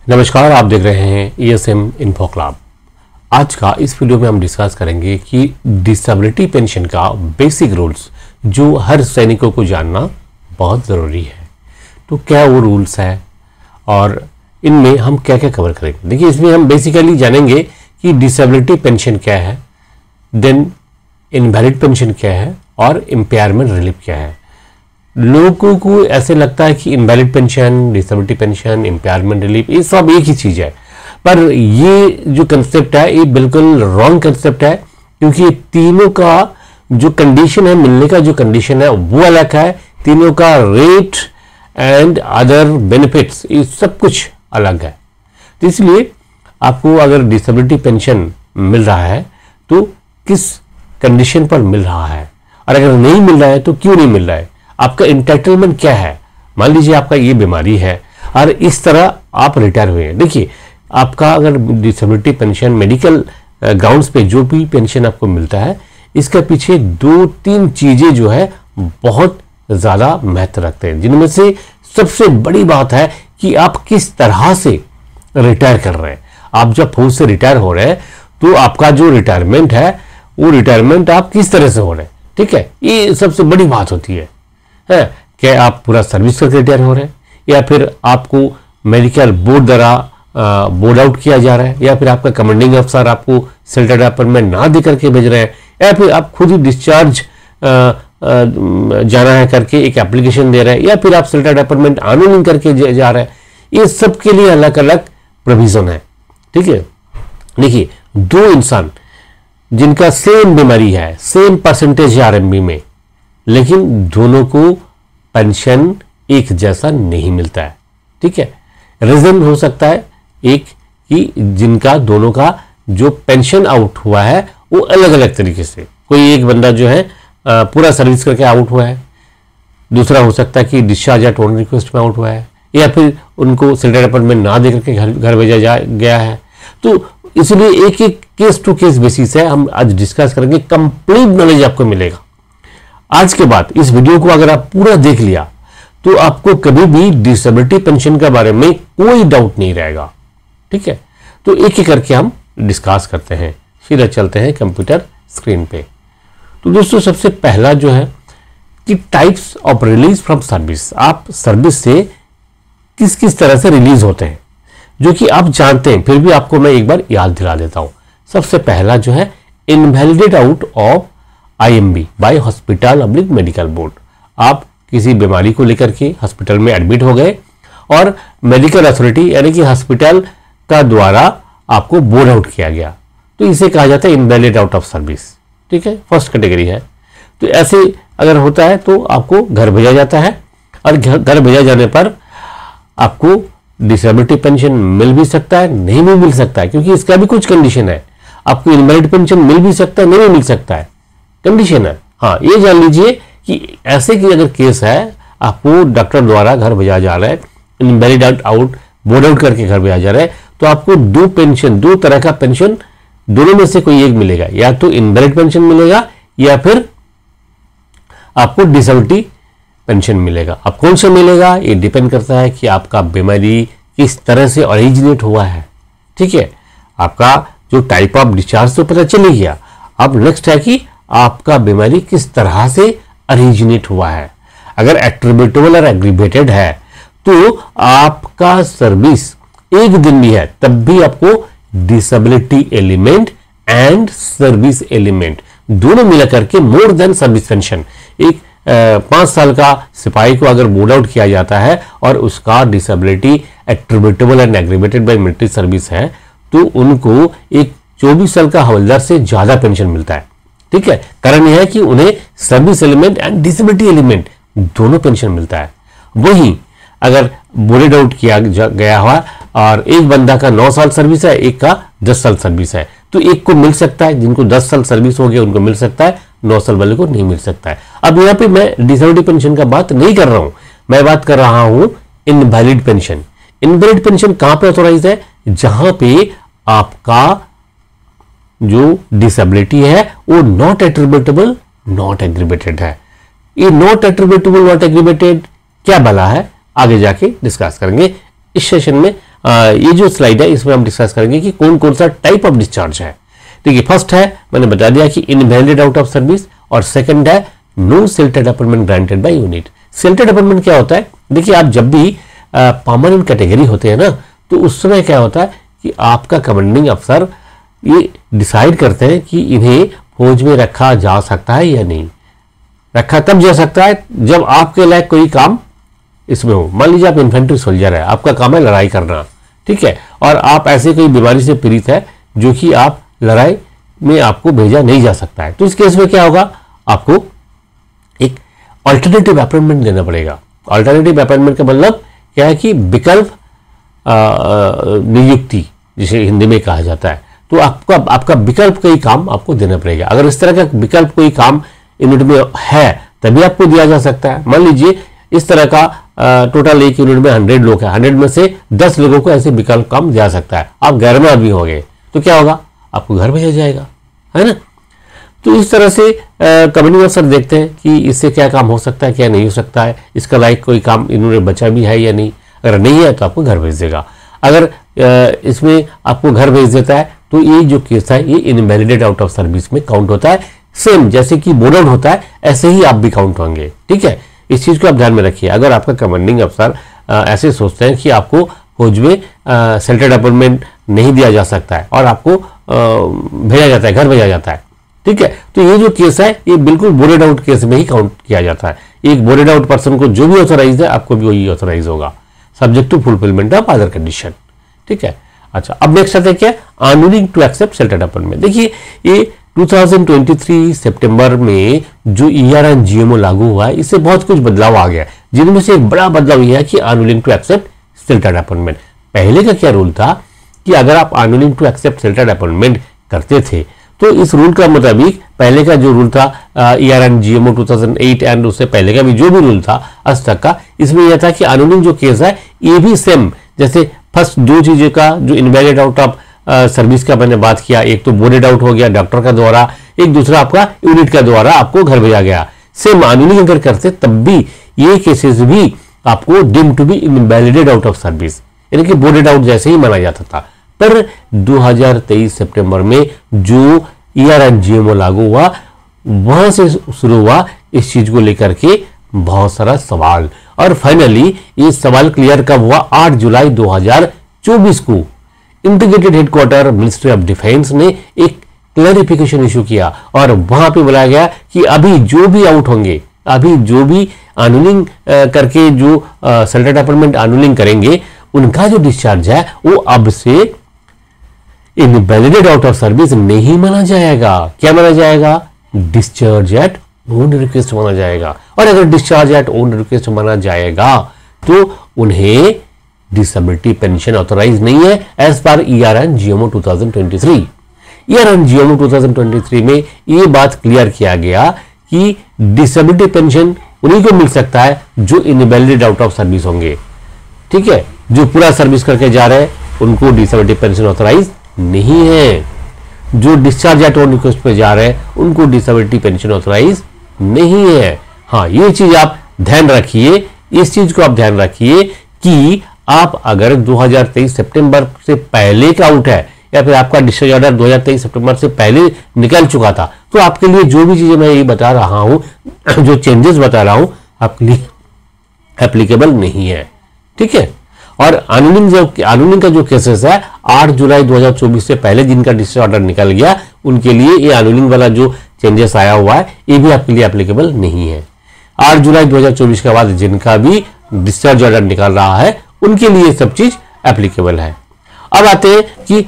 नमस्कार, आप देख रहे हैं ESM इन्फो क्लब। आज का इस वीडियो में हम डिस्कस करेंगे कि डिसेबिलिटी पेंशन का बेसिक रूल्स जो हर सैनिकों को जानना बहुत ज़रूरी है। तो क्या वो रूल्स है और इनमें हम क्या क्या कवर करेंगे। देखिए, इसमें हम बेसिकली जानेंगे कि डिसेबिलिटी पेंशन क्या है, देन इनवैलिड पेंशन क्या है और इम्पेयरमेंट रिलीफ क्या है। लोगों को ऐसे लगता है कि invalid pension, disability pension, impairment relief ये सब एक ही चीज़ है, पर ये जो कंसेप्ट है ये बिल्कुल रॉन्ग कंसेप्ट है, क्योंकि तीनों का जो कंडीशन है, मिलने का जो कंडीशन है वो अलग है। तीनों का रेट एंड अदर बेनिफिट्स ये सब कुछ अलग है। तो इसलिए आपको अगर डिसेबिलिटी पेंशन मिल रहा है तो किस कंडीशन पर मिल रहा है, और अगर नहीं मिल रहा है तो क्यों नहीं मिल रहा है, आपका इंटाइटलमेंट क्या है। मान लीजिए आपका ये बीमारी है और इस तरह आप रिटायर हुए हैं। देखिए, आपका अगर डिसेबिलिटी पेंशन मेडिकल ग्राउंड्स पे जो भी पेंशन आपको मिलता है, इसके पीछे 2-3 चीजें जो है बहुत ज्यादा महत्व रखते हैं, जिनमें से सबसे बड़ी बात है कि आप किस तरह से रिटायर कर रहे हैं। आप जब फौज से रिटायर हो रहे हैं तो आपका जो रिटायरमेंट है वो रिटायरमेंट आप किस तरह से हो रहे हैं, ठीक है, ये सबसे बड़ी बात होती है। क्या आप पूरा सर्विस करके रिटायर हो रहे हैं, या फिर आपको मेडिकल बोर्ड द्वारा बोर्ड आउट किया जा रहा है, या फिर आपका कमांडिंग अफसर आपको सेल्टर अपॉइंटमेंट ना दे करके भेज रहे हैं, या फिर आप खुद ही डिस्चार्ज जाना है करके एक एप्लीकेशन दे रहे हैं, या फिर आप सेल्टर अपॉइंटमेंट ऑनलाइन करके जा रहे हैं। ये सब के लिए अलग अलग प्रोविजन है, ठीक है। देखिए, दो इंसान जिनका सेम बीमारी है, सेम परसेंटेज RMB में, लेकिन दोनों को पेंशन एक जैसा नहीं मिलता है, ठीक है। रीजन हो सकता है एक कि जिनका दोनों का जो पेंशन आउट हुआ है वो अलग अलग तरीके से, कोई एक बंदा जो है पूरा सर्विस करके आउट हुआ है, दूसरा हो सकता है कि डिस्चार्ज या टोन रिक्वेस्ट में आउट हुआ है, या फिर उनको सेल्टर अपॉइंटमेंट ना दे करके घर भेजा गया है। तो इसलिए एक एक केस टू केस बेसिस है हम आज डिस्कस करेंगे। कंप्लीट नॉलेज आपको मिलेगा आज के बाद। इस वीडियो को अगर आप पूरा देख लिया तो आपको कभी भी डिसेबिलिटी पेंशन के बारे में कोई डाउट नहीं रहेगा, ठीक है। तो एक एक करके हम डिस्कस करते हैं, फिर चलते हैं कंप्यूटर स्क्रीन पे। तो दोस्तों, सबसे पहला जो है कि types of release from service. आप सर्विस से किस किस तरह से रिलीज होते हैं, जो कि आप जानते हैं, फिर भी आपको मैं एक बार याद दिला देता हूं। सबसे पहला जो है invalidate out of IMB bye hospital public medical board. आप किसी बीमारी को लेकर के हॉस्पिटल में एडमिट हो गए और मेडिकल अथॉरिटी यानी कि हॉस्पिटल का द्वारा आपको बोर्ड आउट किया गया, तो इसे कहा जाता है इनवैलिड आउट ऑफ सर्विस, ठीक है, फर्स्ट कैटेगरी है। तो ऐसे अगर होता है तो आपको घर भेजा जाता है, और घर भेजा जाने पर आपको डिसेबिलिटी पेंशन मिल भी सकता है, नहीं भी मिल सकता है, क्योंकि इसका भी कुछ कंडीशन है। आपको इनवैलिड पेंशन मिल भी सकता है, नहीं मिल सकता है, कंडीशन है। हाँ, ये जान लीजिए कि ऐसे की अगर केस है, आपको डॉक्टर द्वारा घर भेजा जा रहा है, इनवैलिड आउट बोर्ड आउट करके घर भेजा जा रहा है, तो आपको दो तरह का पेंशन, दोनों में से कोई एक मिलेगा। या तो इनवैलिड पेंशन मिलेगा या फिर आपको डिसेबिलिटी पेंशन मिलेगा। अब कौन सा मिलेगा ये डिपेंड करता है कि आपका बीमारी किस तरह से ओरिजिनेट हुआ है, ठीक है। आपका जो टाइप ऑफ डिस्चार्ज तो पता चल गया, अब नेक्स्ट है कि आपका बीमारी किस तरह से ओरिजिनेट हुआ है। अगर एट्रिब्यूटेबल और एग्रीवेटेड है तो आपका सर्विस एक दिन भी है तब भी आपको disability element and service element दोनों मिलाकर के मोर देन सर्विस पेंशन। एक 5 साल का सिपाही को अगर बोर्ड आउट किया जाता है और उसका disability attributable and aggravated by military service है, तो उनको एक 24 साल का हवलदार से ज्यादा पेंशन मिलता है, ठीक है। कारण यह है कि उन्हें service element and disability element दोनों पेंशन मिलता है। वहीं अगर बोर्ड आउट किया गया हुआ और एक बंदा का 9 साल सर्विस है, एक का 10 साल सर्विस है, तो एक को मिल सकता है, जिनको 10 साल सर्विस हो गया उनको मिल सकता है, 9 साल वाले को नहीं मिल सकता है। अब यहाँ पे मैं डिसेबिलिटी पेंशन का बात नहीं कर रहा हूं, मैं बात कर रहा हूं इनवैलिड पेंशन। इनवैलिड पेंशन कहां पे ऑथोराइज है? जहां पे आपका जो डिसेबिलिटी है वो नॉट एट्रिब्यूटेबल नॉट एग्रीवेटेड है। ये नॉट एट्रिब्यूटेबल नॉट एग्रीवेटेड क्या भला है, आगे जाके डिस्कस करेंगे। इस सेशन में ये जो स्लाइड है इसमें हम डिस्कस करेंगे कि कौन कौन सा टाइप ऑफ डिस्चार्ज है। देखिए फर्स्ट है, मैंने बता दिया कि इनवैलिड आउट ऑफ सर्विस, और सेकंड है no selected appointment granted by unit. Selected appointment क्या होता है? देखिए आप जब भी परमानेंट कैटेगरी होते हैं ना, तो उस समय क्या होता है कि आपका कमांडिंग अफसर ये डिसाइड करते हैं कि इन्हें फौज में रखा जा सकता है या नहीं। रखा तब जा सकता है जब आपके लायक कोई काम इसमें हो। मान लीजिए आप इन्फेंट्री सोल्जर है, आपका काम है लड़ाई करना, ठीक है, और आप ऐसे कोई बीमारी से पीड़ित है जो कि आप लड़ाई में आपको भेजा नहीं जा सकता है, तो इस केस में क्या होगा, आपको एक अल्टरनेटिव अपॉइंटमेंट देना पड़ेगा। अल्टरनेटिव अपॉइंटमेंट का मतलब क्या है कि विकल्प नियुक्ति जिसे हिंदी में कहा जाता है। तो आपका विकल्प कोई काम आपको देना पड़ेगा। अगर इस तरह का विकल्प कोई काम यूनिट में है तभी आपको दिया जा सकता है। मान लीजिए इस तरह का टोटल एक यूनिट में 100 लोग हैं, 100 में से 10 लोगों को ऐसे विकल्प काम दिया सकता है। आप घर में आदमी हो गए तो क्या होगा, आपको घर भेजा जाएगा, है ना। तो इस तरह से कमांडिंग अफसर देखते हैं कि इससे क्या काम हो सकता है, क्या नहीं हो सकता है, इसका लायक कोई काम इन्होंने बचा भी है या नहीं। अगर नहीं है तो आपको घर भेज देगा। अगर इसमें आपको घर भेज देता है तो ये जो केस है ये इनवैलिडेट आउट ऑफ सर्विस में काउंट होता है। सेम जैसे कि बोर्ड आउट होता है ऐसे ही आप भी काउंट होंगे, ठीक है। इस चीज को आप ध्यान में रखिए। अगर आपका कमांडिंग अफसर ऐसे सोचते हैं कि आपको फौज में सेलेक्टेड अपॉइंटमेंट नहीं दिया जा सकता है और आपको भेजा जाता है, घर भेजा जाता है, ठीक है, तो ये जो केस है ये बिल्कुल बोर्डेड आउट केस में ही काउंट किया जाता है। एक बोर्डेड आउट पर्सन को जो भी ऑथोराइज है आपको भी वही ऑथोराइज होगा, subject to fulfilment of other condition, ठीक है। अच्छा, अब नेक्स्ट आता है क्या, unwilling to accept selected appointment. देखिए ये 2023 सितंबर में जो ईआर एंड जीएमओ लागू हुआ है इससे बहुत कुछ बदलाव आ गया, जिनमें से एक बड़ा बदलाव यह है कि unwilling to accept selected appointment. पहले का क्या रूल था कि अगर आप unwilling to accept selected appointment करते थे तो इस रूल का मुताबिक पहले का जो रूल था ईआर एंड जीएमओ 2008 एंड उससे पहले का भी जो भी रूल था आज तक का, इसमें यह था कि अनविलिंग जो केस है ये भी सेम जैसे फर्स्ट दो चीजें का जो इनवैलिड आउट ऑफ सर्विस का मैंने बात किया, एक तो बोर्डेड आउट हो गया डॉक्टर का द्वारा, एक दूसरा आपका यूनिट का द्वारा आपको घर भेजा गया। सेम अनविलिंग अगर करते तब भी ये केसेस भी आपको deemed to be invalidated out of service, यानी कि बोर्डेड आउट जैसे ही माना जाता था। पर 2023 सितंबर में जो ईआर एंड जीएमओ लागू हुआ वहां से शुरू हुआ इस चीज को लेकर के बहुत सारा सवाल, और फाइनली ये सवाल क्लियर कब हुआ, 8 जुलाई 2024 को integrated headquarter ministry of defence ने एक क्लैरिफिकेशन इशू किया और वहां पे बोला गया कि अभी जो भी आउट होंगे, अभी जो भी अनविलिंग करके जो सेलेक्टेड अपॉइंटमेंट अनविलिंग करेंगे उनका जो डिस्चार्ज है वो अब से इनवैलिडेट आउट ऑफ सर्विस नहीं माना जाएगा। क्या माना जाएगा, डिस्चार्ज एट ओन रिक्वेस्ट माना जाएगा। और अगर डिस्चार्ज एट ओन रिक्वेस्ट माना जाएगा तो उन्हें डिसेबिलिटी पेंशन ऑथोराइज नहीं है as per ER and GMO 2023। ER and GMO 2023 में ये बात क्लियर किया गया कि डिसेबिलिटी पेंशन उन्हीं को मिल सकता है जो इनवैलिडेट आउट ऑफ सर्विस होंगे, ठीक है। जो पूरा सर्विस करके जा रहे हैं उनको डिसेबिलिटी पेंशन ऑथोराइज नहीं है, जो डिस्चार्ज एट ओन रिक्वेस्ट पे जा रहे हैं उनको डिसेबिलिटी पेंशन ऑथोराइज नहीं है। हाँ, ये चीज आप ध्यान रखिए, इस चीज को आप ध्यान रखिए कि आप अगर 2023 सितंबर से पहले का आउट है या फिर आपका डिस्चार्ज ऑर्डर 2023 सितंबर से पहले निकल चुका था तो आपके लिए जो भी चीजें मैं ये बता रहा हूं, जो चेंजेस बता रहा हूं, आपके लिए एप्लीकेबल नहीं है, ठीक है। और अनविलिंग का जो केसेस है 8 जुलाई 2024 से पहले जिनका डिस्चार्ज ऑर्डर निकल गया उनके लिए ये अनविलिंग वाला जो चेंजेस आया हुआ है ये भी आपके लिए एप्लीकेबल नहीं है। 8 जुलाई 2024 के बाद जिनका भी डिस्चार्ज ऑर्डर निकल रहा है उनके लिए सब चीज एप्लीकेबल है। अब आते हैं कि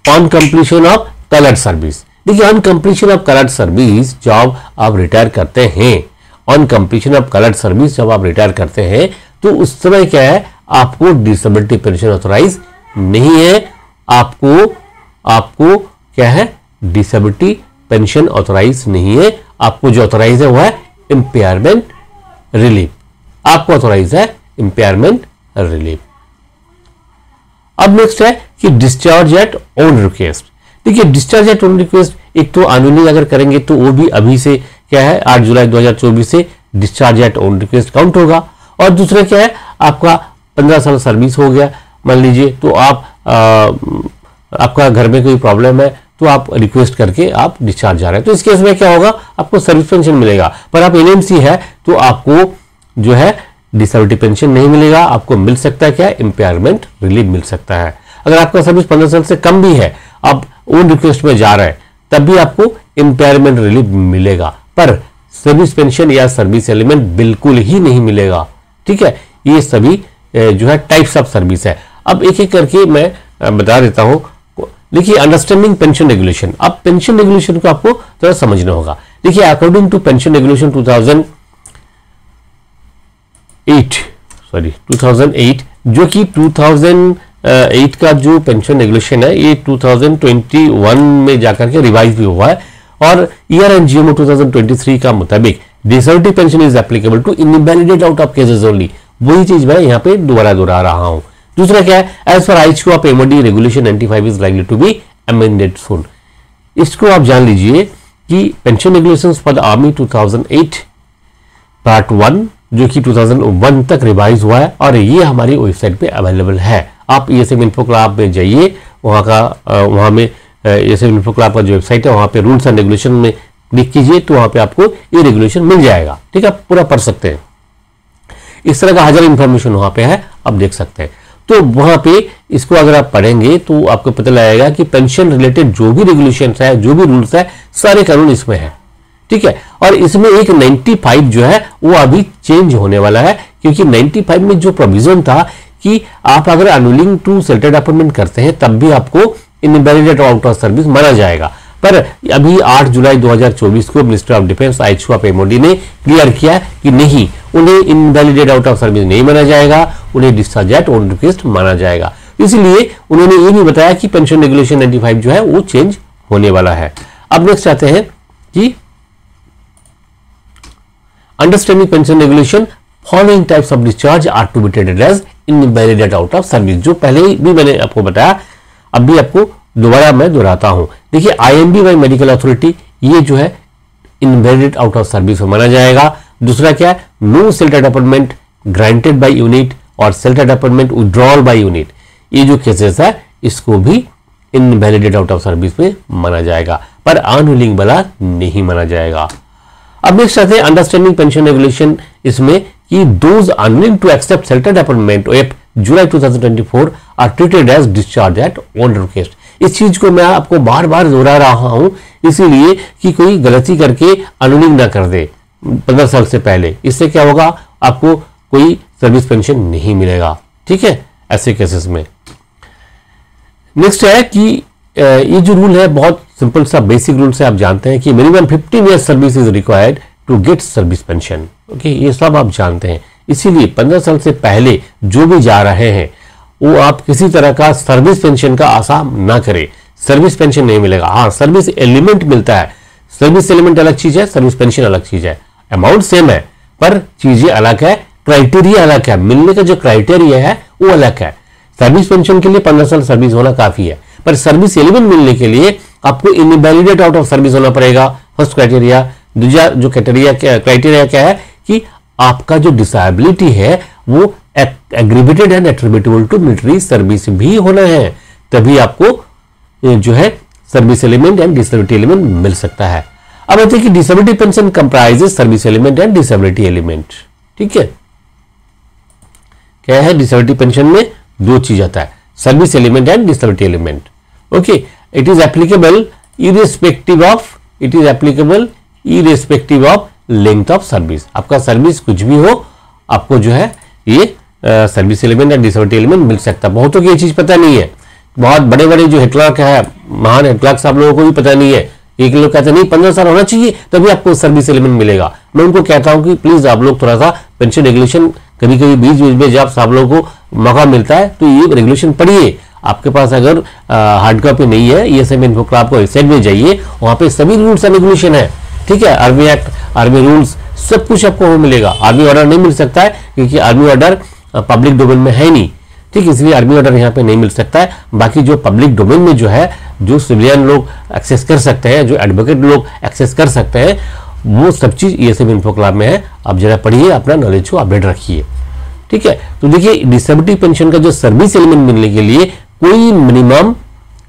on completion of coloured service. देखिए on completion of coloured service जब आप रिटायर करते हैं, on completion of coloured service जब आप रिटायर करते हैं तो उस समय क्या है, आपको डिसेबिलिटी पेंशन ऑथोराइज नहीं है। आपको क्या है, डिसेबिलिटी पेंशन ऑथोराइज नहीं है। आपको जो ऑथोराइज है वो है इम्पेयरमेंट रिलीफ, आपको ऑथोराइज है इम्पेयरमेंट रिलीफ। अब नेक्स्ट है कि डिस्चार्ज एट ओन रिक्वेस्ट। देखिए डिस्चार्ज एट ओन रिक्वेस्ट एक तो अनविलिंग अगर करेंगे तो वो भी अभी से क्या है 8 जुलाई 2024 से discharge at own request count होगा। और दूसरा क्या है, आपका 15 साल सर्विस हो गया, मान लीजिए, तो आप आपका घर में कोई प्रॉब्लम है तो आप रिक्वेस्ट करके आप डिस्चार्ज जा रहे हैं, तो इस केस में क्या होगा, आपको सर्विस पेंशन मिलेगा। पर आप एनएमसी है तो आपको जो है डिसेबिलिटी पेंशन नहीं मिलेगा, आपको मिल सकता है क्या, इम्पेयरमेंट रिलीफ मिल सकता है। अगर आपका सर्विस 15 साल से कम भी है, आप ओन रिक्वेस्ट में जा रहे हैं, तब भी आपको इम्पेयरमेंट रिलीफ मिलेगा, पर सर्विस पेंशन या सर्विस एलिमेंट बिल्कुल ही नहीं मिलेगा। ठीक है, ये सभी जो है टाइप्स ऑफ सर्विस है। अब एक एक करके मैं बता देता हूं। देखिए, अंडरस्टैंडिंग पेंशन रेगुलेशन। अब पेंशन रेगुलेशन को आपको थोड़ा समझना होगा। देखिए, अकॉर्डिंग टू पेंशन रेगुलेशन 2008, जो कि 2008 का जो पेंशन रेगुलेशन है, ये 2021 में जाकर के रिवाइज भी हुआ है, और ईआर एंड जीएमओ 2023 का मुताबिक disability pension is applicable to invalidated out of cases only. वही चीज मैं यहाँ पे दोहरा रहा हूं। दूसरा क्या है, as for IHQ of MOD regulation 95 is likely to be amended soon. इसको आप जान लीजिए कि pension regulations for the army 2008 part 1 जो कि 2001 तक रिवाइज हुआ है, और ये हमारी वेबसाइट पे अवेलेबल है। आप ESM इन्फो क्लब में जाइए, वहां में ESM इन्फो क्लब का जो वेबसाइट है वहां पे रूल्स एंड रेगुलेशन में क्लिक कीजिए, तो वहां पे आपको ये रेगुलेशन मिल जाएगा। ठीक है, पूरा पढ़ सकते हैं। इस तरह का हजार इंफॉर्मेशन वहां पे है, आप देख सकते हैं। तो वहां पे इसको अगर आप पढ़ेंगे तो आपको पता लगेगा कि पेंशन रिलेटेड जो भी रेगुलेशंस है, जो भी रूल्स है, सारे कानून इसमें है। ठीक है, और इसमें एक 95 जो है वो अभी चेंज होने वाला है, क्योंकि 95 में जो प्रोविजन था कि आप अगर अनविलिंग टू सेलेक्टेड अपॉइंटमेंट करते हैं तब भी आपको इनवैलिडेट आउट ऑफ सर्विस माना जाएगा। पर अभी 8 जुलाई 2024 को minister of defence IHQ of MOD ने क्लियर किया कि नहीं, उन्हें इनवैलिडेट आउट ऑफ सर्विस नहीं माना जाएगा, उन्हें डिस्चार्ज एट ओन रिक्वेस्ट माना जाएगा। इसलिए उन्होंने ये भी बताया कि पेंशन रेगुलेशन 95 जो है वो चेंज होने वाला है। अब नेक्स्ट आते हैं कि understanding pension regulation, following types of discharge are to be treated as invalidated out of service. जो पहले भी मैंने आपको बताया, अब भी आपको दोबारा मैं दोहराता हूं। देखिए, IMB बाई मेडिकल अथॉरिटी, ये जो है इनवैलिडेट आउट ऑफ सर्विस में माना जाएगा। दूसरा क्या है, no selected appointment granted by unit और selected appointment withdrawal by unit, ये जो केसेस है इसको भी इनवैलिडेट आउट ऑफ सर्विस में माना जाएगा, पर अनविलिंग वाला नहीं माना जाएगा। अब नेक्स्ट आते हैं अंडरस्टैंडिंग पेंशन रेगुलेशन, इसमें कि those unwilling to accept selected appointment F July 2024 are treated as discharge at own request. इस चीज को मैं आपको बार बार दोहरा रहा हूं, इसीलिए कि कोई गलती करके अनविलिंग ना कर दे 15 साल से पहले। इससे क्या होगा, आपको कोई सर्विस पेंशन नहीं मिलेगा। ठीक है, ऐसे केसेस में। नेक्स्ट है कि ये जो रूल है बहुत सिंपल सा बेसिक रूल से आप जानते हैं कि minimum 15 year service is required to get service pension. Okay, ये सब आप जानते हैं। इसीलिए 15 साल से पहले जो भी जा रहे हैं वो आप किसी तरह का सर्विस पेंशन का आशा ना करें, सर्विस पेंशन नहीं मिलेगा। हाँ, सर्विस एलिमेंट मिलता है। सर्विस एलिमेंट अलग चीज है, सर्विस पेंशन अलग चीज है। अमाउंट सेम है पर चीजें अलग है, क्राइटेरिया अलग है, मिलने का जो क्राइटेरिया है वो अलग है। सर्विस पेंशन के लिए 15 साल सर्विस होना काफी है, पर सर्विस एलिमेंट मिलने के लिए आपको इनवैलिडेट आउट ऑफ सर्विस होना पड़ेगा, फर्स्ट क्राइटेरिया। दूसरा जो क्राइटेरिया क्या है कि आपका जो डिसेबिलिटी है वो aggravated and attributable to military service भी होना है, तभी आपको जो है service element and disability element मिल सकता है। अब आते हैं कि disability pension comprises service element and disability element. ठीक है, क्या है, डिसेबिलिटी पेंशन में दो चीज आता है, service element and disability element. Okay, it is applicable irrespective of length of service. आपका सर्विस कुछ भी हो, आपको जो है ये service element and disability element मिल सकता है। बहुतों को ये चीज पता नहीं है, बहुत बड़े बड़े जो हेड क्लर्क है, महान हेड क्लर्क आप लोगों को भी पता नहीं है। एक लोग कहते नहीं 15 साल होना चाहिए तभी आपको सर्विस एलिमेंट मिलेगा। मैं उनको कहता हूं कि प्लीज आप लोग थोड़ा सा पेंशन रेगुलेशन कभी कभी बीच में जब आप लोगों को मौका मिलता है तो ये रेगुलेशन पढ़िए। आपके पास अगर हार्ड कॉपी नहीं है, ESM इन्फो क्लब को वेबसाइट में जाइए, वहां पे सभी रूल्स एंड रेगुलेशन है। ठीक है, आर्मी एक्ट, आर्मी रूल्स, सब कुछ आपको मिलेगा। आर्मी ऑर्डर नहीं मिल सकता है क्योंकि आर्मी ऑर्डर पब्लिक डोमेन में है नहीं। ठीक, इसलिए आर्मी ऑर्डर यहाँ पे नहीं मिल सकता है। बाकी जो पब्लिक डोमेन में जो है, जो सिविलियन लोग एक्सेस कर सकते हैं, जो एडवोकेट लोग एक्सेस कर सकते हैं, वो सब चीज ESM इन्फो क्लब में है। आप जरा पढ़िए, अपना नॉलेज को अपडेट रखिए। ठीक है। तो देखिए डिसेबिलिटी पेंशन का जो सर्विस एलिमेंट मिलने के लिए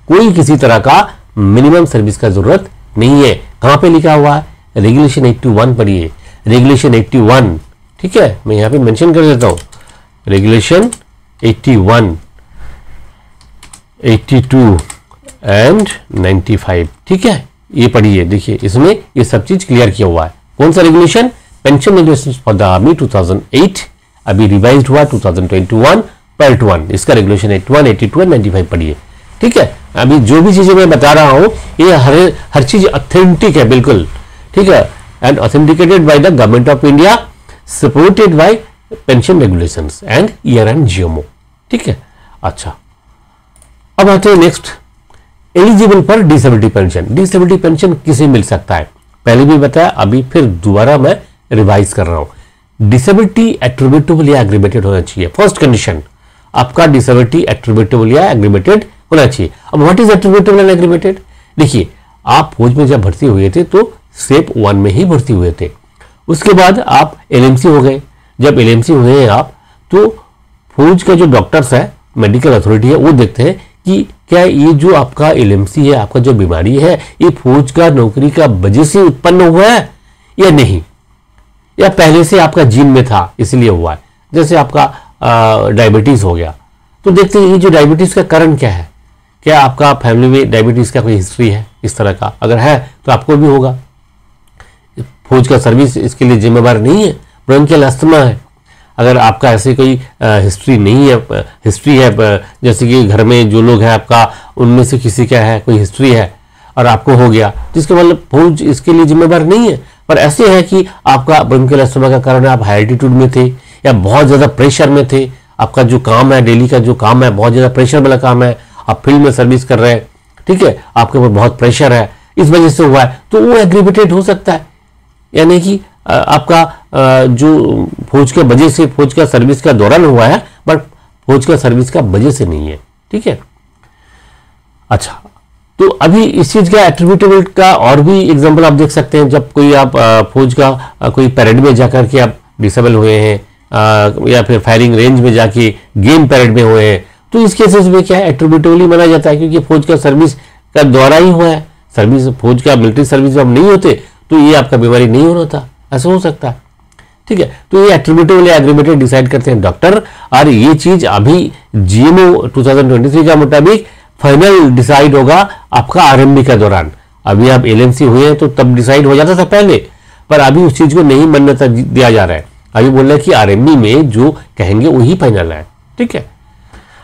कोई किसी तरह का मिनिमम सर्विस का जरूरत नहीं है। कहां पे लिखा हुआ है? रेगुलेशन 81 पढ़िए, रेगुलेशन 81, ठीक है। मैं यहां पे मेंशन कर देता हूं, रेगुलेशन 81, 82 एंड 95, ठीक है। ये पढ़िए, देखिए इसमें ये सब चीज क्लियर किया हुआ है। कौन सा regulation? Pension regulation for the army 2008, अभी रिवाइज्ड हुआ 2021 पार्ट 1, इसका रेगुलेशन 81, 82 एंड 95 पढ़िए, ठीक है। अभी जो भी चीजें मैं बता रहा हूं ये हर चीज ऑथेंटिक है, बिल्कुल, ठीक है, and authenticated by the government of India, supported by pension regulations and year and GMO, ठीक है। अच्छा, अब आते हैं next, eligible for disability pension. Disability pension किसे मिल सकता है? पहले भी बताया, अभी फिर दोबारा मैं रिवाइज कर रहा हूं। डिसेबिलिटी एट्रीब्यूटेबल या एग्रीमेटेड होना चाहिए। फर्स्ट कंडीशन, आपका डिसेबिलिटी एट्रीब्यूटेबल या एग्रीमेटेड होना चाहिए। अब व्हाट इज एट्रीब्यूटेबल एंड एग्रीमेटेड? देखिए, आप फौज में जब भर्ती हुए थे तो स्टेप 1 में ही भर्ती हुए थे, उसके बाद आप एलएमसी हो गए। जब एलएमसी हुए हैं आप, तो फौज का जो डॉक्टर्स है, मेडिकल अथॉरिटी है, वो देखते हैं कि क्या ये जो आपका एलएमसी है, आपका जो बीमारी है, ये फौज का नौकरी का वजह से उत्पन्न हुआ है या नहीं, या पहले से आपका जीन में था इसलिए हुआ है। जैसे आपका डायबिटीज हो गया, तो देखते हैं ये जो डायबिटीज का कारण क्या है, क्या आपका फैमिली में डायबिटीज का कोई हिस्ट्री है इस तरह का? अगर है तो आपको भी होगा। फौज का सर्विस इसके लिए जिम्मेवार नहीं है। ब्रोंकियल अस्थमा है, अगर आपका ऐसे कोई हिस्ट्री नहीं है, हिस्ट्री है, जैसे कि घर में जो लोग हैं आपका, उनमें से किसी का है कोई हिस्ट्री है और आपको हो गया, जिसके मतलब फौज इसके लिए जिम्मेवार नहीं है। पर ऐसे है कि आपका ब्रोंकियल अस्थमा का कारण आप हाई एल्टीट्यूड में थे या बहुत ज़्यादा प्रेशर में थे, आपका जो काम है, डेली का जो काम है, बहुत ज़्यादा प्रेशर वाला काम है, आप फील्ड में सर्विस कर रहे हैं, ठीक है, आपके ऊपर बहुत प्रेशर है, इस वजह से हुआ है, तो वो एग्रीवेटेड हो सकता है। यानी कि आपका जो फौज के वजह से, फौज का सर्विस का दौरान हुआ है, बट फौज का सर्विस का वजह से नहीं है, ठीक है। अच्छा, तो अभी इस चीज का एट्रीब्यूटेबल का और भी एग्जांपल आप देख सकते हैं। जब कोई आप फौज का कोई पैरेड में जाकर के आप डिसेबल हुए हैं, या फिर फायरिंग रेंज में जाके गेम पैरेड में हुए हैं, तो इस केसेस में क्या है, एट्रीब्यूटेबली माना जाता है, क्योंकि फौज का सर्विस का द्वारा ही हुआ है। सर्विस, फौज का मिलिट्री सर्विस जब नहीं होते तो ये आपका बीमारी नहीं होना था, ऐसा हो सकता है, ठीक है। तो ये एट्रीब्यूटेबल या एग्रीमेटेड डिसाइड करते हैं डॉक्टर, और ये चीज अभी जीएमओ 2023 का मुताबिक फाइनल डिसाइड होगा आपका आरएमबी का दौरान। अभी आप एलएमसी हुए हैं तो तब डिसाइड हो जाता था पहले, पर अभी उस चीज को नहीं मान्यता दिया जा रहा है। अभी बोल रहे हैं कि आरएमबी में जो कहेंगे वही फाइनल है, ठीक है।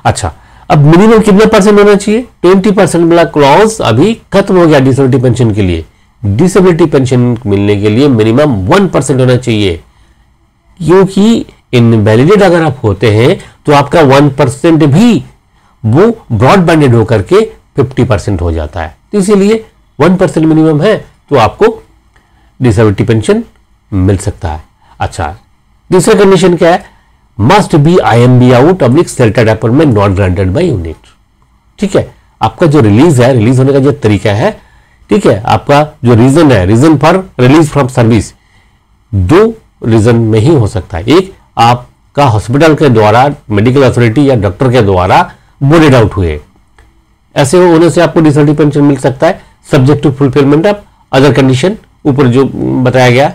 अच्छा, अब मिनिमम कितना परसेंट होना चाहिए? 20% वाला क्लॉज अभी खत्म हो गया डिसेबिलिटी पेंशन के लिए। डिसेबिलिटी पेंशन मिलने के लिए मिनिमम 1% होना चाहिए, क्योंकि इनवैलिडेट अगर आप होते हैं तो आपका 1% भी वो ब्रॉड बैंडेड होकर के 50% हो जाता है। तो इसीलिए 1% मिनिमम है तो आपको डिसेबिलिटी पेंशन मिल सकता है। अच्छा, दूसरा कंडीशन क्या है? Must be IMB out oblique selected appointment not granted by unit, ठीक है। आपका जो रिलीज है, रिलीज होने का जो तरीका है, ठीक है, आपका जो रीजन है, reason for release from service, 2 reason में ही हो सकता है। एक, आपका हॉस्पिटल के द्वारा, मेडिकल अथॉरिटी या डॉक्टर के द्वारा बोर्डेड आउट हुए, ऐसे होने से आपको डिसेबिलिटी पेंशन मिल सकता है, subject to fulfilment of other condition, ऊपर जो बताया गया।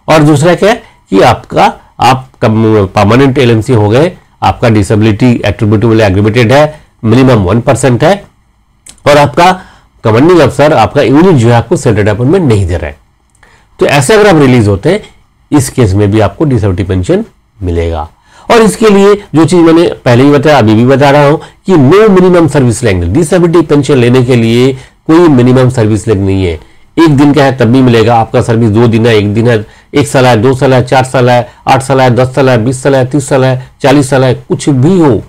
और दूसरा क्या है कि आप परमानेंट एलएमसी हो गए, आपका डिसेबिलिटी एट्रीब्यूटेबल एग्रीमेटेड है, मिनिमम 1% है, और आपका कमांडिंग अफसर, आपका यूनिट जो है आपको सेल्टेड अपॉइंटमेंट नहीं दे रहा है, तो ऐसे अगर आप रिलीज होते हैं, इस केस में भी आपको डिसेबिलिटी पेंशन मिलेगा। और इसके लिए जो चीज मैंने पहले ही बताया, अभी भी बता रहा हूं कि no minimum service length. Disability pension लेने के लिए कोई मिनिमम सर्विस लेंथ नहीं है। 1 दिन का है तब भी मिलेगा, आपका सर्विस 2 दिन है, 1 दिन है, 1 साल है, 2 साल है, 4 साल है, 8 साल है, 10 साल है, 20 साल है, 30 साल है, 40 साल है, कुछ भी हो,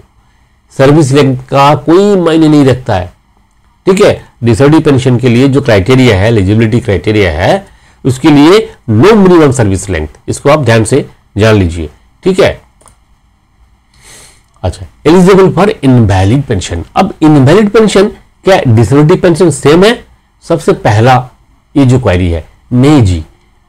सर्विस लेंथ का कोई मायने नहीं रखता है, ठीक है। डिसेबिलिटी पेंशन के लिए जो क्राइटेरिया है, एलिजिबिलिटी क्राइटेरिया है, उसके लिए नो मिनिमम सर्विस लेंथ, इसको आप ध्यान से जान लीजिए, ठीक है। अच्छा, एलिजिबल फॉर इनवैलिड पेंशन। अब इनवैलिड पेंशन क्या डिसेबिलिटी पेंशन सेम है? सबसे पहला ये जो क्वेरी है, नहीं जी,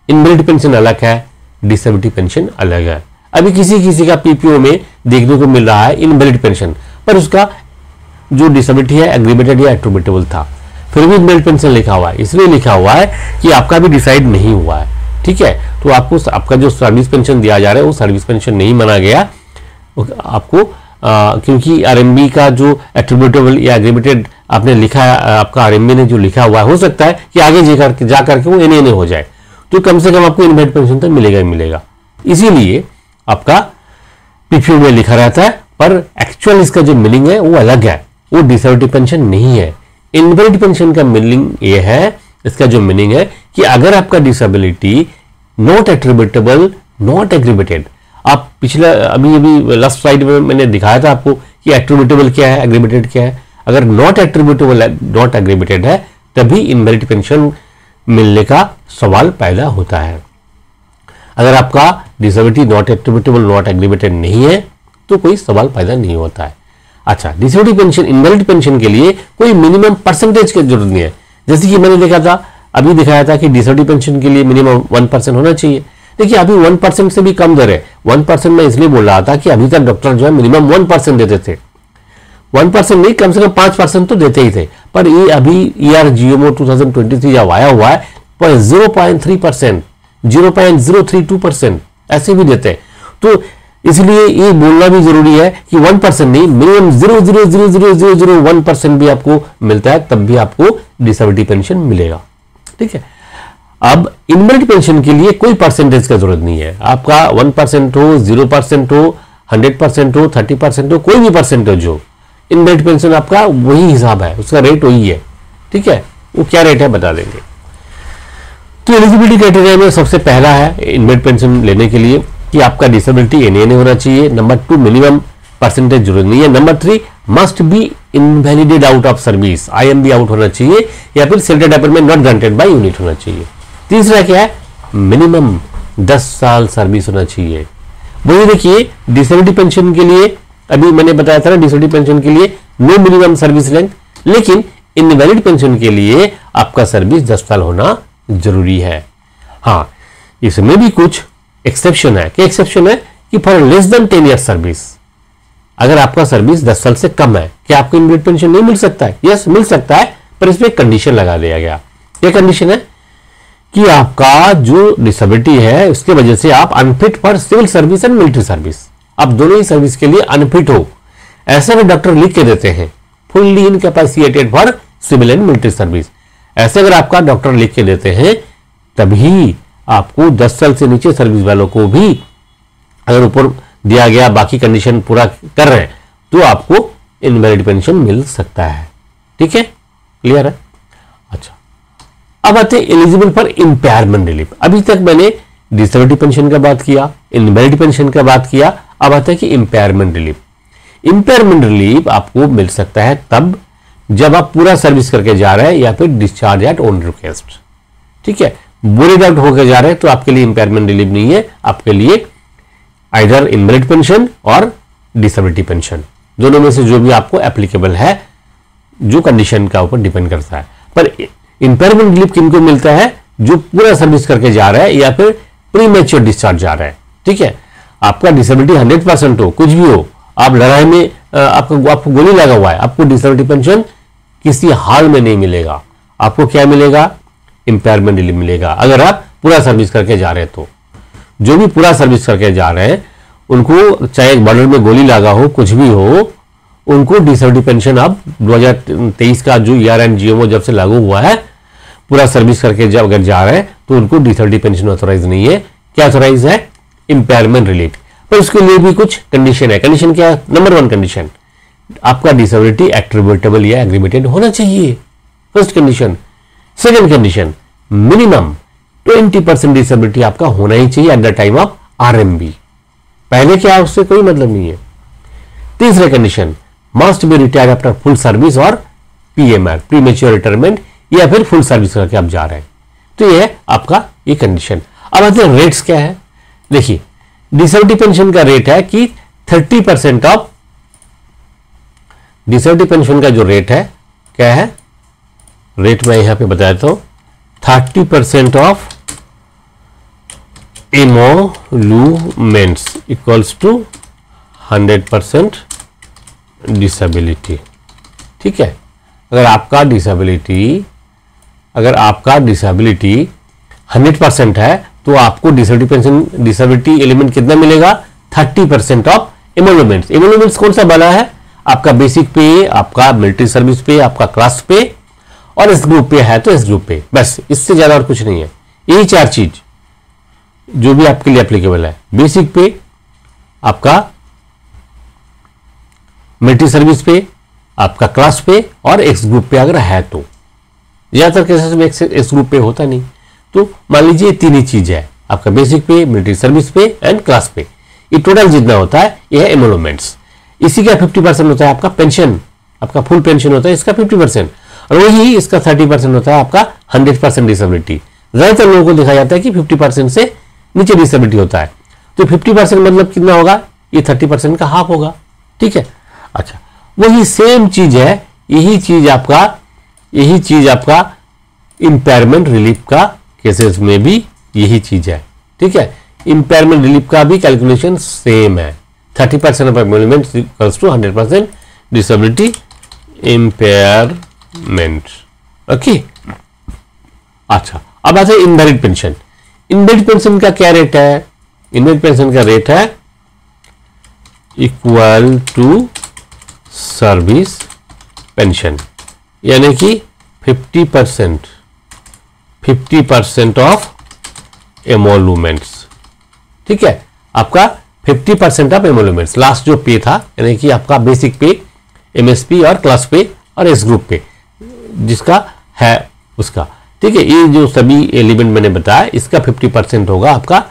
इनवैलिड पेंशन अलग है, डिसेबिलिटी पेंशन अलग है। अभी किसी किसी का पीपीओ में देखने को मिल रहा है इनवैलिड पेंशन, पर उसका जो डिसेबिलिटी है एग्रीमेंटेड या एट्रीब्यूटेबल था, फिर भी इनवैलिड पेंशन लिखा हुआ है। इसलिए लिखा हुआ है कि आपका भी डिसाइड नहीं हुआ है, ठीक है। तो आपको आपका जो सर्विस पेंशन दिया जा रहा है वो सर्विस पेंशन नहीं माना गया आपको, क्योंकि आरएमबी का जो एट्रीब्यूटेबल या एग्रीमेंटेड आपने लिखा है, आपका आरएमबी ने जो लिखा हुआ है, हो सकता है कि आगे जा करके वो एनए हो जाए, तो कम से कम आपको इनवैलिड पेंशन तो मिलेगा ही मिलेगा। इसीलिए आपका पीपीओ में लिखा रहता है, पर एक्चुअल इसका जो मीनिंग है वो अलग है, वो डिसेबिलिटी पेंशन नहीं है। इनवैलिड पेंशन का मीनिंग ये है, इसका जो मीनिंग है कि अगर आपका डिसेबिलिटी नॉट एट्रीब्यूटेबल नॉट एग्रीमेंटेड, आप पिछला अभी लास्ट स्लाइड में मैंने दिखाया था आपको कि एट्रीब्यूटेबल क्या है, एग्रीमेंटेड क्या है। अगर नॉट एट्रीब्यूटेबल नॉट एग्रीमेंटेड है तभी इनवैलिड पेंशन मिलने का सवाल पैदा होता है। अगर आपका डिसेबिलिटी नॉट एट्रीब्यूटेबल नॉट एग्रीमेंटेड नहीं है तो कोई सवाल पैदा नहीं होता है। अच्छा, डिसेबिलिटी पेंशन इनवैलिड पेंशन के लिए कोई मिनिमम परसेंटेज की जरूरत नहीं है। जैसे कि मैंने देखा था, अभी दिखाया था कि डिसेबिलिटी पेंशन के लिए मिनिमम 1% होना चाहिए। देखिए अभी 1% से भी कम दर है। 1% मैं इसलिए बोल रहा था कि अभी तक डॉक्टर जो है मिनिमम 1% देते थे, 1% नहीं कम से कम 5% तो देते ही थे, पर ये अभी ERGMO 2023 जब आया हुआ है पर 0.3%, 0.032% ऐसे भी देते हैं। तो इसलिए ये बोलना भी जरूरी है कि 1% नहीं, मिनिमम 0.00001% भी आपको मिलता है तब भी आपको डिसेबिलिटी पेंशन मिलेगा, ठीक है। अब इनवैलिड पेंशन के लिए कोई परसेंटेज का जरूरत नहीं है। आपका 1% हो, 0% हो, 100% हो, 30% हो, कोई भी परसेंटेज हो, इनवैलिड पेंशन आपका वही हिसाब है, उसका रेट वही है, ठीक है। वो क्या रेट है बता देंगे। तो एलिजिबिलिटी क्राइटेरिया में सबसे पहला है इनवैलिड पेंशन लेने के लिए कि आपका डिसेबिलिटी एनए होना चाहिए। नंबर 2 मिनिमम परसेंटेज जरूरत नहीं है। Number 3 must be invalided out of service, IMB out होना चाहिए या फिर shelter appointment not granted by unit होना चाहिए। तीसरा क्या है, मिनिमम 10 साल सर्विस होना चाहिए। वही देखिए डिसेबिलिटी पेंशन के लिए अभी मैंने बताया था ना, डिसेबिलिटी पेंशन के लिए नो मिनिमम सर्विस लेंथ, लेकिन इनवैलिड पेंशन के लिए आपका सर्विस 10 साल होना जरूरी है। हाँ, इसमें भी कुछ एक्सेप्शन है। क्या एक्सेप्शन है कि for less than 10 year service, अगर आपका सर्विस 10 साल से कम है, क्या आपको इनवैलिड पेंशन नहीं मिल सकता है? यस, मिल सकता है, पर इसमें कंडीशन लगा दिया गया। क्या कंडीशन है कि आपका जो डिसेबिलिटी है उसके वजह से आप unfit for civil service and military service, आप दोनों ही सर्विस के लिए अनफिट हो, ऐसा भी डॉक्टर लिख के देते हैं। Fully incapacitated for civil and military service, ऐसे अगर आपका डॉक्टर लिख के देते हैं तभी आपको 10 साल से नीचे सर्विस वालों को भी अगर ऊपर दिया गया बाकी कंडीशन पूरा कर रहे हैं तो आपको इनवैलिड पेंशन मिल सकता है, ठीक है, क्लियर है। अच्छा, अब आते हैं एलिजिबल फॉर इंपेयरमेंट रिलीफ। अभी तक मैंने डिसेबिलिटी पेंशन का बात किया, इनवैलिड पेंशन का बात किया, अब आता है कि इंपेयरमेंट रिलीफ। इंपेयरमेंट रिलीफ आपको मिल सकता है तब जब आप पूरा सर्विस करके जा रहे हैं या फिर डिस्चार्ज एट ओन रिक्वेस्ट, ठीक है। बोर्ड आउट होकर जा रहे हैं तो आपके लिए इंपेयरमेंट रिलीफ नहीं है, आपके लिए आइदर इनवैलिड पेंशन और डिसेबिलिटी पेंशन, दोनों में से जो भी आपको एप्लीकेबल है, जो कंडीशन का ऊपर डिपेंड करता है। पर इंपेयरमेंट रिलीफ किनको मिलता है? जो पूरा सर्विस करके जा रहा है या फिर प्री मैच्योर डिस्चार्ज जा रहा है, ठीक है। आपका डिसेबिलिटी 100% हो, कुछ भी हो, आप लड़ाई में आपको गोली लगा हुआ है, आपको डिसेबिलिटी पेंशन किसी हाल में नहीं मिलेगा। आपको क्या मिलेगा? इंपेयरमेंट रिलीफ मिलेगा अगर आप पूरा सर्विस करके जा रहे हैं। तो जो भी पूरा सर्विस करके जा रहे हैं उनको चाहे बॉर्डर में गोली लगा हो, कुछ भी हो, उनको डिसेबिलिटी पेंशन अब 2023 का जो ERGMO जब से लागू हुआ है, पूरा सर्विस करके जब अगर जा रहे हैं तो उनको डिसेबिलिटी पेंशन ऑथोराइज नहीं है। क्या ऑथोराइज है? Impairment relief. पर उसके लिए भी कुछ कंडीशन है। कंडीशन क्या है? नंबर 1 कंडीशन, आपका डिसेबिलिटी एट्रीब्यूटेबल या एग्रीमेंटेड होना चाहिए, first condition. Second condition, minimum 20% disability आपका होना ही चाहिए at the time of RMB। पहले क्या है उससे कोई मतलब नहीं है। तीसरा condition, must be retired after full service और PMR, प्री मैच्योर रिटायरमेंट, या फिर फुल सर्विस करके आप जा रहे हैं। तो ये है आपका ये कंडीशन। अब आते हैं रेट्स क्या है। देखिए डिसेबिलिटी पेंशन का रेट है कि 30% ऑफ डिसेबिलिटी पेंशन का जो रेट है क्या है? रेट मैं यहां पे बताता हूं, 30% of emoluments equals to 100% disability. ठीक है, अगर आपका डिसेबिलिटी 100% है तो आपको डिसेबिलिटी एलिमेंट कितना मिलेगा? 30% ऑफ एमोलूमेंट्स। एमोलूमेंट्स कौन सा बना है? आपका बेसिक पे, आपका मिलिट्री सर्विस पे, आपका क्लास पे और इस ग्रुप पे है तो इस ग्रुप पे, बस इससे ज्यादा और कुछ नहीं है। यही 4 चीज जो भी आपके लिए एप्लीकेबल है। बेसिक पे, आपका मिलिट्री सर्विस पे, आपका क्लास पे और एक्स ग्रुप पे अगर है तो। ज्यादातर केसेस में एक्स ग्रुप पे होता नहीं, तो मान लीजिए 3 ही चीज है, आपका बेसिक पे, मिलिट्री सर्विस पे एंड क्लास पे। ये टोटल जितना होता है ये है एमोलूमेंट्स। इसी का 50% होता है आपका पेंशन, आपका फुल पेंशन होता है इसका 50%, और वही इसका 30% होता है आपका 100% डिसेबिलिटी। ज्यादातर लोगों को देखा जाता है कि 50% से नीचे डिसेबिलिटी होता है, तो 50% मतलब कितना होगा? ये 30% का हाफ होगा। ठीक है, अच्छा वही सेम चीज है, यही चीज आपका इंपेयरमेंट रिलीफ का केसेस में भी यही चीज है। ठीक है, इंपेयरमेंट रिलीफ का भी कैलकुलेशन सेम है। 30% of emoluments equals to 100% disability impairment. Okay, अच्छा अब आते हैं इनवैलिड पेंशन। इनवैलिड पेंशन का क्या रेट है? इनवैलिड पेंशन का रेट है इक्वल टू सर्विस पेंशन, यानी कि 50% ऑफ एमोलूमेंट्स। ठीक है, आपका 50% ऑफ एमोलूमेंट्स, लास्ट जो पे था, यानी कि आपका बेसिक पे, एमएसपी और क्लास पे और एस ग्रुप पे जिसका है उसका। ठीक है, ये जो सभी एलिमेंट मैंने बताया इसका 50% होगा आपका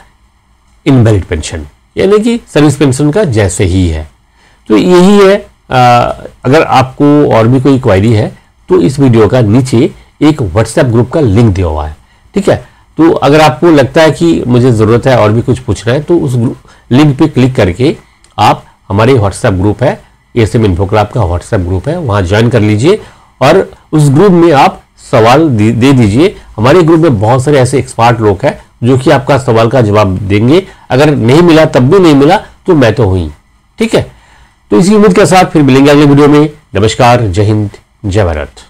इनवैलिड पेंशन, यानी कि सर्विस पेंशन का जैसे ही है। तो यही है। अगर आपको और भी कोई क्वेरी है तो इस वीडियो का नीचे एक व्हाट्सएप ग्रुप का लिंक दिया हुआ है। ठीक है, तो अगर आपको लगता है कि मुझे ज़रूरत है और भी कुछ पूछना है तो उस लिंक पे क्लिक करके आप हमारे व्हाट्सएप ग्रुप है, एएसएम इन्फोक्लब का व्हाट्सएप ग्रुप है, वहाँ ज्वाइन कर लीजिए और उस ग्रुप में आप सवाल दे दीजिए। हमारे ग्रुप में बहुत सारे ऐसे एक्सपर्ट लोग हैं जो कि आपका सवाल का जवाब देंगे। अगर नहीं मिला तब भी नहीं मिला तो मैं तो हुई। ठीक है, तो इसी उम्मीद के साथ फिर मिलेंगे अगले वीडियो में। नमस्कार, जय हिंद, जय भारत।